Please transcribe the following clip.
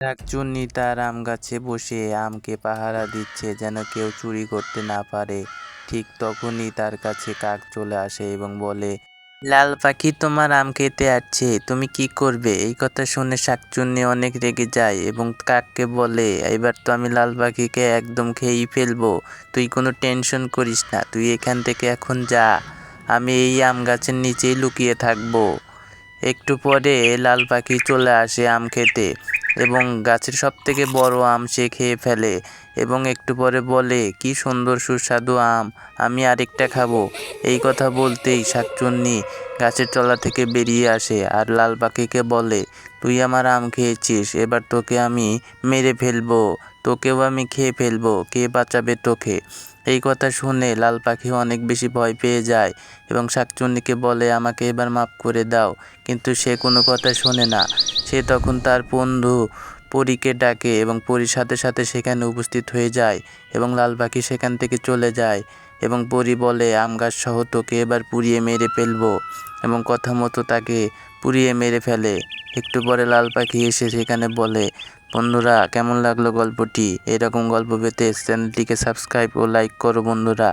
শাকচুন্নি তার আম গাছে বসে আমকে পাহারা দিচ্ছে যেন কেউ চুরি করতে না পারে। ঠিক তখনই তার কাছে কাক চলে আসে এবং বলে, লাল পাখি তোমার আম খেতে আসছে, তুমি কি করবে? এই কথা শুনে শাকচুন্নি অনেক রেগে যায় এবং কাককে বলে, এবার তো আমি লাল পাখিকে একদম খেয়েই ফেলবো। তুই কোনো টেনশন করিস না, তুই এখান থেকে এখন যা, আমি এই আম গাছের নিচেই লুকিয়ে থাকবো। একটু পরে লাল পাখি চলে আসে আম খেতে এবং গাছের সবথেকে বড় আম সে খেয়ে ফেলে এবং একটু পরে বলে, কি সুন্দর সুস্বাদু আম, আমি আরেকটা খাবো। এই কথা বলতেই শাকচুন্নি গাছের তলা থেকে বেরিয়ে আসে আর লাল পাখিকে বলে, তুই আমার আম খেয়েছিস, এবার তোকে আমি মেরে ফেলবো, তোকেও আমি খেয়ে ফেলবো, কে বাঁচাবে তোকে? এই কথা শুনে লাল পাখি অনেক বেশি ভয় পেয়ে যায় এবং শাকচুন্নিকে বলে, আমাকে এবার মাফ করে দাও। কিন্তু সে কোনো কথা শোনে না। সে তখন তার বন্ধু পরীকে ডাকে এবং পরীর সাথে সাথে সেখানে উপস্থিত হয়ে যায় এবং লাল পাখি সেখান থেকে চলে যায় এবং পরী বলে, আম গাছ সহ তোকে এবার পুড়িয়ে মেরে ফেলবো এবং কথা মতো তাকে পুড়িয়ে মেরে ফেলে। একটু পরে লাল পাখি এসে সেখানে বলে, বন্ধুরা কেমন লাগলো গল্পটি? এরকম গল্প পেতে চ্যানেলটিকে সাবস্ক্রাইব ও লাইক করো বন্ধুরা।